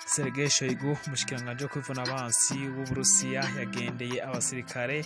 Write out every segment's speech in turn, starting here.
Sergei Shoigu, umushikirangaji wo kwivuna abansi w'Uburusiya, yagendeye abasirikare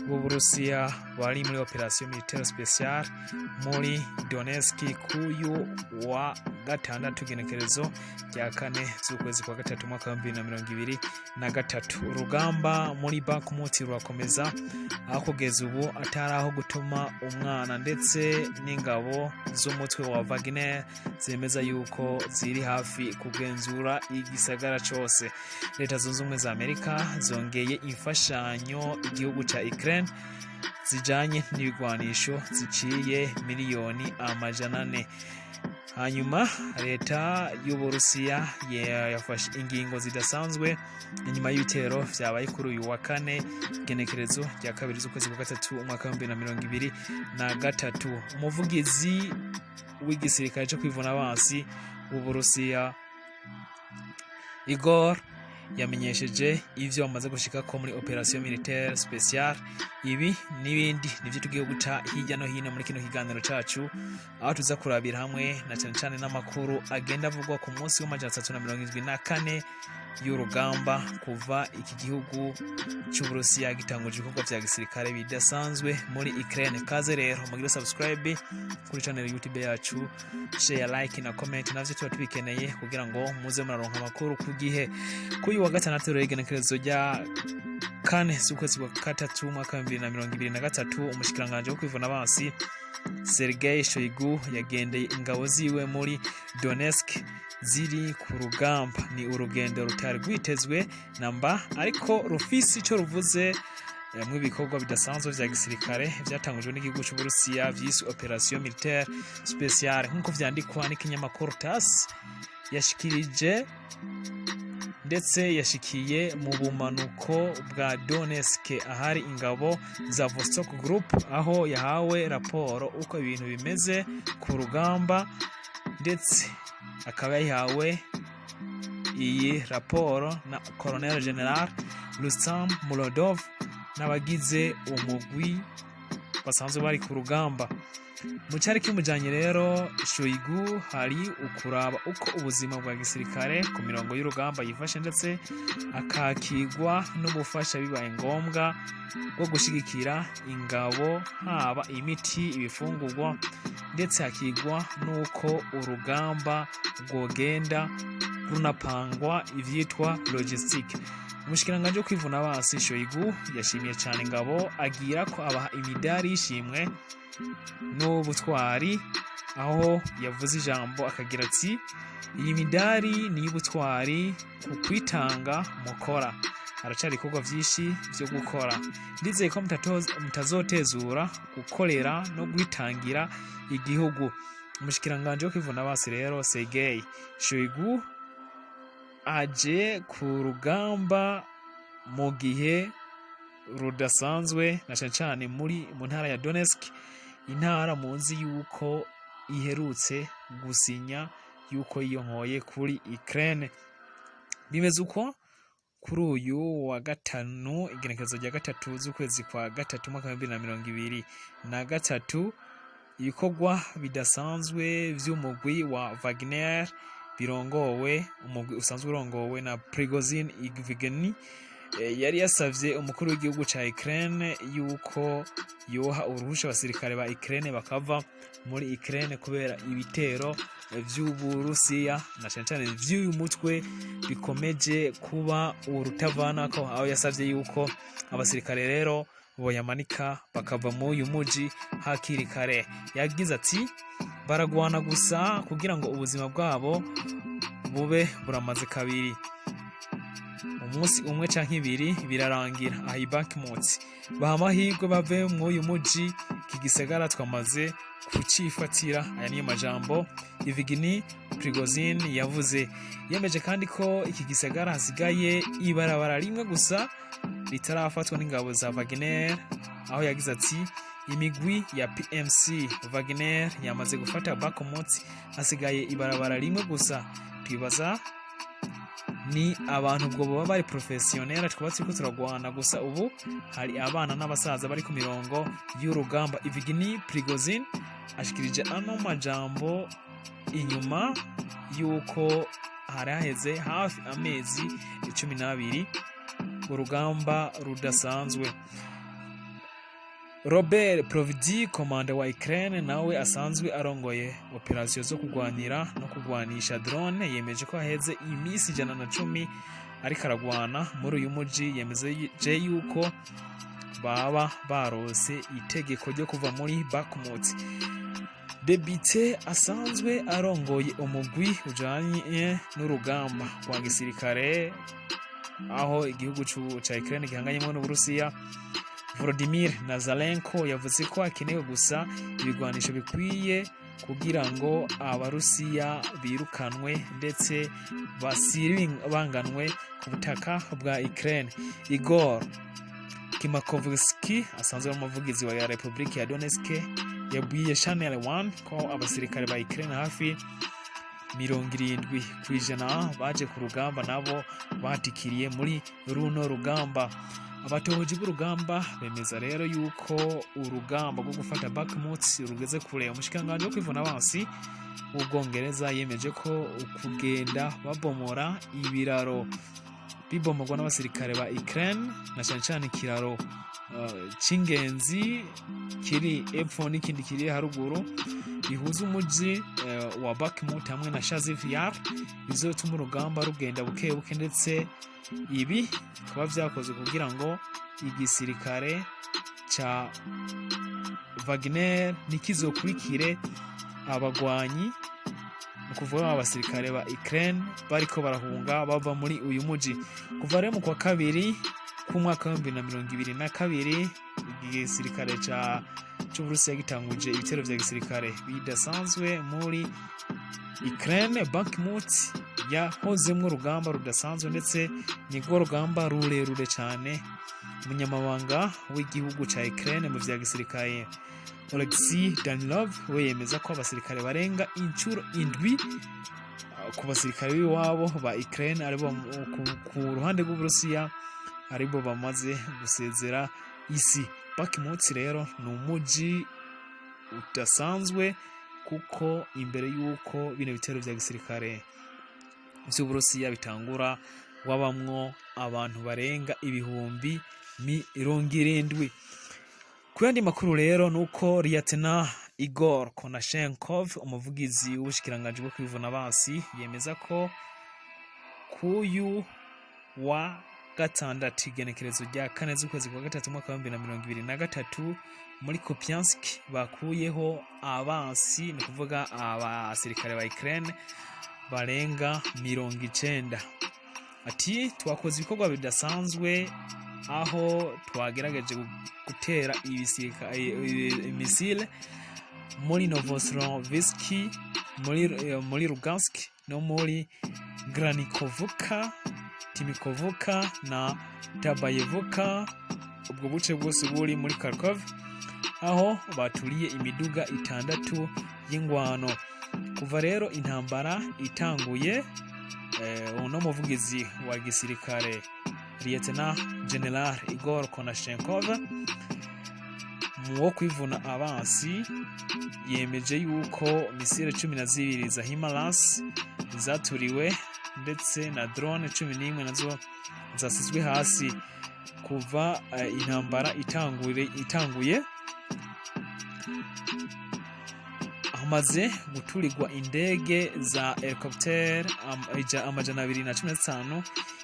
b'Uburusiya bari muri operation militaire spéciale muri Donetsk kuyu wa gatandatu genekerezo rya 4 z'ukwezi kwa gatatu mwaka wa 2023. Urugamba muri Bakhmut rurakomeza, aho kugeza ubu ataraho gutuma umwana ndetse n'ingabo z'umutwe wa Wagner zemeza yuko ziri hafi kugenzura igisagara cyose. Leta zunze ubumwe za Amerika zongeye imfashanyo igihugu ca Ukraine zijanye n'ibigwanisho ziciye miliyoni 400. Hanyuma leta y'Uburusiya yafashe ingingo zidasanzwe inyuma y'ibitero vyabaye kuri uyu wa 4 genekerezo rya 2 z'ukwezi kwa gatatu umwaka wa 2023. Umuvugizi w'igisirikare cyo kwivuna abansi w'Uburusiya Igor yamenyesheje ivyo bamaze gushika ko muri operation militaire spéciale. Ibi n'ibindi nivyo tugiye guca hirya no hino muri kino kiganiro cacu, aho tuza kurabira hamwe na cyane n'amakuru agenda avugwa ku munsi wa 374 y'urugamba kuva iki gihugu cy'Uburusiya gitanguje ibikorwa vya gisirikare bidasanzwe muri Ukraine. Kaze rero mugire subscribe kuri channel YouTube yacu, share, like na comment, navyo tuba tubikeneye kugira ngo muze muraronka amakuru ku gihe. Kuyu wa gatandatu rero igenekerezo rya 4 z'ukwezi kwa gatatu mwaka wa 2023, umushikirangaji wo kwivuna abansi Sergei Shoigu yagendeye ingabo ziwe muri Donetsk ziri ku rugamba. Ni urugendo rutari rwitezwe namba, ariko rufisi ico ruvuze mu bikorwa bidasanzwe vya gisirikare vyatangujwe n'igihugu cy'Uburusiya vyise operation militaire spéciale nk'uko vyandikwa n'ikinyamakuru TASS. Yashikirije ndetse yashikiye mu bumanuko bwa Donetsk ahari ingabo za Vostok Group, aho yahawe rapport uko ibintu bimeze ku rugamba, ndetse akaba yahawe iyi rapport na Colonel General Rustam Molodov n'abagize umugwi basanzwe bari ku rugamba. Mu cyari kimujanye rero Shoigu hari ukuraba uko ubuzima bwa gisirikare ku mirongo y'urugamba yifashe, ndetse akakigwa n'ubufasha bibaye ngombwa bwo gushigikira ingabo, haba imiti, ibifungurwa, ndetse hakigwa nuko urugamba rwogenda runapangwa ivyitwa logistique. Umushikirangaji wo kwivuna abansi Shoigu yashimiye cyane ingabo, agira ko abaha imidari y'ishimwe n'ubutwari, aho yavuze ijambo akagira ati iyi midari ni y'ubutwari ku kwitanga mukora, haracari ibikorwa vyinshi vyo gukora, ndizeye ko mutazotezura gukorera no guhitangira igihugu. Umushikirangaji wo kwivuna abansi rero Sergei Shoigu aje ku rugamba mu gihe rudasanzwe na cyane muri mu ntara ya Donetsk, intara munzi yuko iherutse gusinya yuko yiyonkoye kuri Ukraine. Bimeze uko kuri uyu wa gatanu igenekerezo rya 3 z'ukwezi kwa gatatu mwaka wa 2023, ibikorwa bidasanzwe vy'umugwi wa Wagner birongowe, umugwi usanzwe urongowe na Prigozhin Igvigeni, yari yasavye umukuru w'igihugu ca Ukraine yuko yoha uruhusha abasirikare ba Ukraine bakava muri Ukraine kubera ibitero vy'Uburusiya na cyane vy'uyu mutwe bikomeje kuba urutavanako, aho yasavye yuko abasirikare rero boyamanika bakava mu uyu muji hakiri kare. Yagize ati baragwana gusa kugira ngo ubuzima bwabo bube buramaze kabiri, umunsi umwe canke ibiri birarangira. Ahi Bakhmut baha amahirwe bave mu uyu muji, kigisagara twamaze kucifatira. Aya niyo majambo Evgeny Prigozhin yavuze. Yemeje kandi ko iki gisagara hasigaye ibarabara rimwe gusa ritarafatwa n'ingabo za Wagner, aho yagize ati imigwi ya PMC Wagner yamaze gufata Bakhmut, hasigaye ibarabara rimwe gusa. Twibaza ni abantu ubwo baba bari professionnel twaba turiko turagwana gusa ubu hari abana n'abasaza bari ku mirongo y'urugamba. Evgeny Prigozhin ashikirije ano majambo inyuma yuko hari haheze hafi amezi 12 urugamba rudasanzwe. Robert Provdi, komanda wa Ukraine nawe asanzwe arongoye operasiyo zo kugwanira no kugwanisha drone, yemeje ko haheze imisi 110 ariko aragwana muri uyu muji. Yemeje yuko baba barose itegeko ryo kuva muri Bakhmut. Debite asanzwe arongoye umugwi ujanye n'urugamba rwa gisirikare aho igihugu ca Ukraine gihanganyemo n'Uburusiya, Volodymyr Nazarenko yavuze ko akenewe gusa ibigwanisho bikwiye kugira ngo abarusiya birukanwe ndetse basibanganwe ku butaka bwa Ukraine. Igor Kimakovsky asanzwe ari umuvugizi wa Republika ya Donetsk yabwiye Channel 1 ko abasirikare ba Ukraine hafi 70% baje ku rugamba nabo batikiriye muri runo rugamba. Abatohoji b'urugamba bemeza rero yuko urugamba rwo gufata Bakhmut rugeze kure. Umushikirangaji wo kwivuna abansi w'Ubwongereza yemeje ko kugenda babomora ibiraro bibomorwa n'abasirikare ba Ukraine na cyane ikiraro c'ingenzi kiri epfo n'ikindi kiri haruguru bihuza umuji wa Bakhmut hamwe na Shaziv Yar bizotuma urugamba rugenda buke buke, ndetse ibi kuba vyakozwe kugira ngo igisirikare ca Wagner nikizokurikire abagwanyi kuvuga abasirikare ba Ukraine bariko barahunga bava muri uyu muji. Kuva rero mu kwa kabiri k'umwaka wa 2022 igisirikare c'Uburusiya gitanguje ibitero vya gisirikare bidasanzwe muri Ukraine. Bakhmut yahozemwo urugamba rudasanzwe ndetse nirwo rugamba rurerure cyane. Umunyamabanga w'igihugu ca Ukraine mu vya gisirikare Oleksiy Danilov we yemeza ko abasirikare barenga incuro indwi ku basirikare b'iwabo ba Ukraine aribo ku ruhande rw'Uburusiya aribo bamaze gusezera isi. Bakhmut rero ni umuji udasanzwe kuko imbere yuko bino bitero vya gisirikare vy'Uburusiya bitangura wabamwo abantu barenga ibihumbi 70. Kuyandi makuru rero nuko Lieutenant Igor Konashenkov umuvugizi w'ubushikirangaji bwo kwivuna abansi yemeza ko kuyu wa gatandatu igenekerezo rya 4 z'ukwezi kwa gatatu mwaka wa 2023 muri Kupiansk bakuyeho abansi, ni kuvuga abasirikare ba Ukraine barenga 90. Ati twakoze ibikorwa bidasanzwe aho twagerageje gutera imisile muri Novosibirsk, muri Lugansk no muri Granikovka, Timikovka na Tabayevuka, ubwo buce bwose buri muri Kharkov, aho baturiye imiduga 6 y'ingwano. Kuva rero intambara itanguye, uno muvugizi wa gisirikare Lieutenant General Igor Konashenkov muwo kwivuna abansi yemeje yuko misile 12 za Himalayas zaturiwe ndetse na drone 11 nazo zasizwe hasi kuva intambara itanguye. Hamaze guturirwa indege za helicopter amajana 215,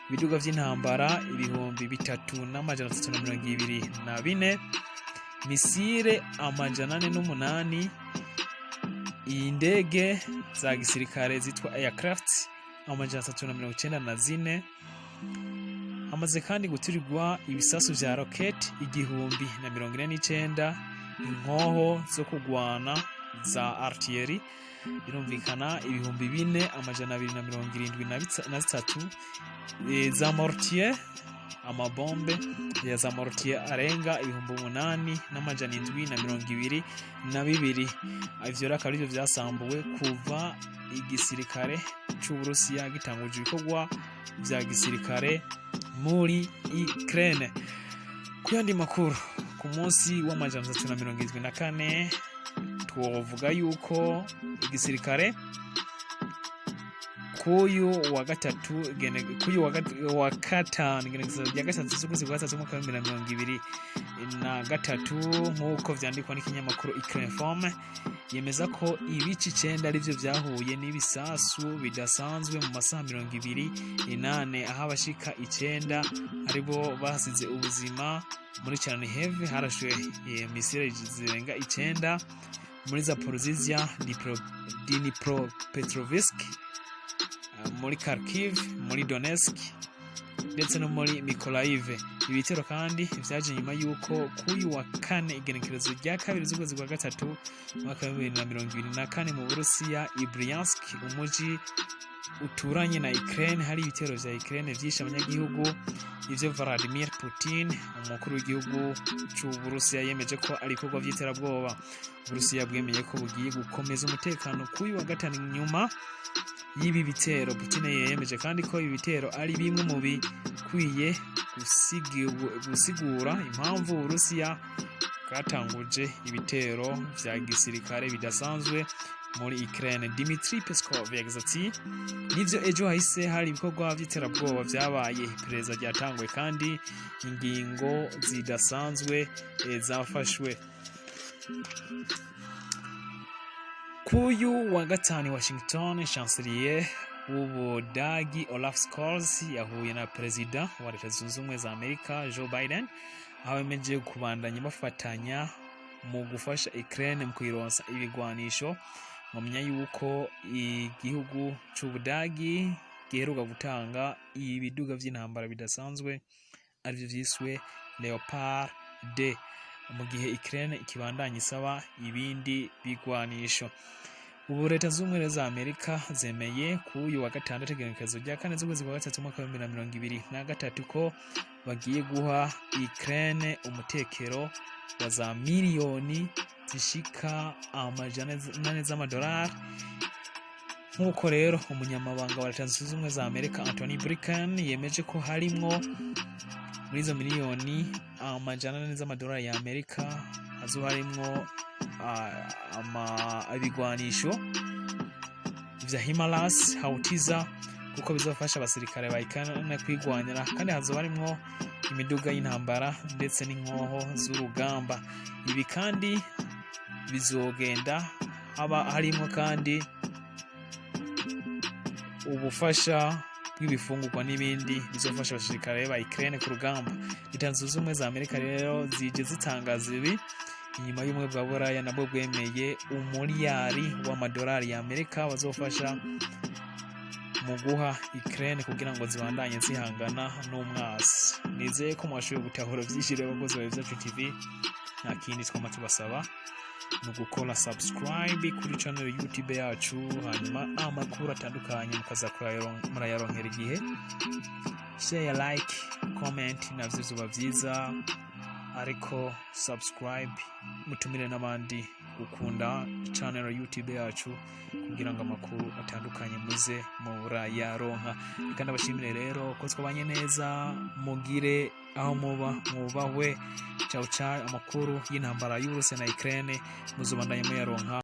ibiduga vy'intambara 3,324, misile amajana 48, indege za gisirikare zitwa aircraft amajana 394. Hamaze kandi guturirwa ibisasu vya rocket 1049, inkoho zo kugwana za artillery birumvikana 4,273, za mortier amabombe ya za mortier arenga 8,722. Ivyo rero akaba arivyo vyasambuwe kuva igisirikare c'Uburusiya gitanguje ibikorwa vya gisirikare muri Ukraine. Kuyandi makuru ku munsi w'amajana 374 twovuga yuko igisirikare kuyu wa gatanu igenekerezo rya gatatu z'ukwezi kwa gatatu mwaka wa 2023 nk'uko vyandikwa n'ikinyamakuru Ukrainform yemeza ko ibice 9 arivyo vyahuye n'ibisasu bidasanzwe mu masaha 28 aho abashika 9 aribo basize ubuzima muri Chernihiv. Harashwe misile zirenga 9 muri Zaporizhia, Dnipropetrovsk, muri Kharkiv, muri Donetsk ndetse no muri Mykolaiv. Ibitero kandi vyaje nyuma yuko kuyu wa kane igenekerezo rya kabiri z'ukwezi kwa gatatu mwaka wa 2024 mu Burusiya Bryansk, umuji uturanye na Ukraine, hari ibitero vya Ukraine vyishe abanyagihugu. Ivyo Vladimir Putin, umukuru w'igihugu c'Uburusiya, yemeje ko ari ibikorwa vy'iterabwoba. Uburusiya bwemeye ko bugiye gukomeza umutekano kuyu wa gatanu nyuma y'ibi bitero. Putin yemeje kandi ko ibi bitero ari bimwe mu bikwiye gusigura impamvu Uburusiya bwatanguje ibitero vya gisirikare bidasanzwe muri Ukraine. Dmitry Peskov yagize ati nivyo ejo hahise hari ibikorwa vy'iterabwoba vyabaye, iperereza ryatanguye kandi ingingo zidasanzwe zafashwe. Kuyu wa gatanu Washington, chancelier w'Ubudagi Olaf Scholz yahuye na perezida wa Leta Zunze Ubumwe za Amerika Joe Biden, aho bemeje kubandanya bafatanya mu gufasha Ukraine mu kwironsa ibigwanisho. Mwamenya yuko igihugu c'Ubudagi giheruka gutanga ibiduga vy'intambara bidasanzwe arivyo vyiswe Leopard D, mu gihe Ukraine ikibandanya isaba ibindi bigwanisho. Ubu Leta Zunze Ubumwe za Amerika zemeye kuyu wa gatandatu igenekerezo rya kane z'ukwezi kwa gatatu mwaka wa 2023 ko bagiye guha Ukraine umutekero wa za miliyoni zishika $800 z'amadolari. Nk'uko rero umunyamabanga wa Leta Zunze Ubumwe za Amerika Anthony Blinken yemeje ko harimwo muri izo miliyoni $800 z'amadolari ya Amerika hazo harimwo ibigwanisho vya Himalayas Hautiza, kuko bizofasha abasirikare ba Ukraine kwigwanira, kandi hazo harimwo imiduga y'intambara ndetse n'inkoho z'urugamba. Ibi kandi bizogenda harimo kandi ubufasha bw'ibifungurwa n'ibindi bizofasha abasirikare ba Ukraine ku rugamba. Leta Zunze Ubumwe za Amerika rero zije zitangaza ibi inyuma y'umwe bwa Buraya nabwo bwemeye $1,000,000,000 ya Amerika bazofasha mu guha Ukraine kugira ngo zibandanye zihangana n'umwasi. Nizeye ko mwashoboye gutahura vyinshi rero bakozi ba Ibitero TV. Nta kindi twama tubasaba no gukora subscribe kuri channel YouTube yacu, hanyuma amakuru atandukanye mukaza murayaronkera igihe. Share, like, comment navyo zuba vyiza, ariko subscribe mutumire n'abandi gukunda channel YouTube yacu kugira ngo amakuru atandukanye muze murayaronka. Reka ndabashimire rero ko twabanye neza, mugire aho mubahwe. Ciao ciao. Amakuru y'intambara y'Uburusiya na Ukraine muzobandanye muyaronka.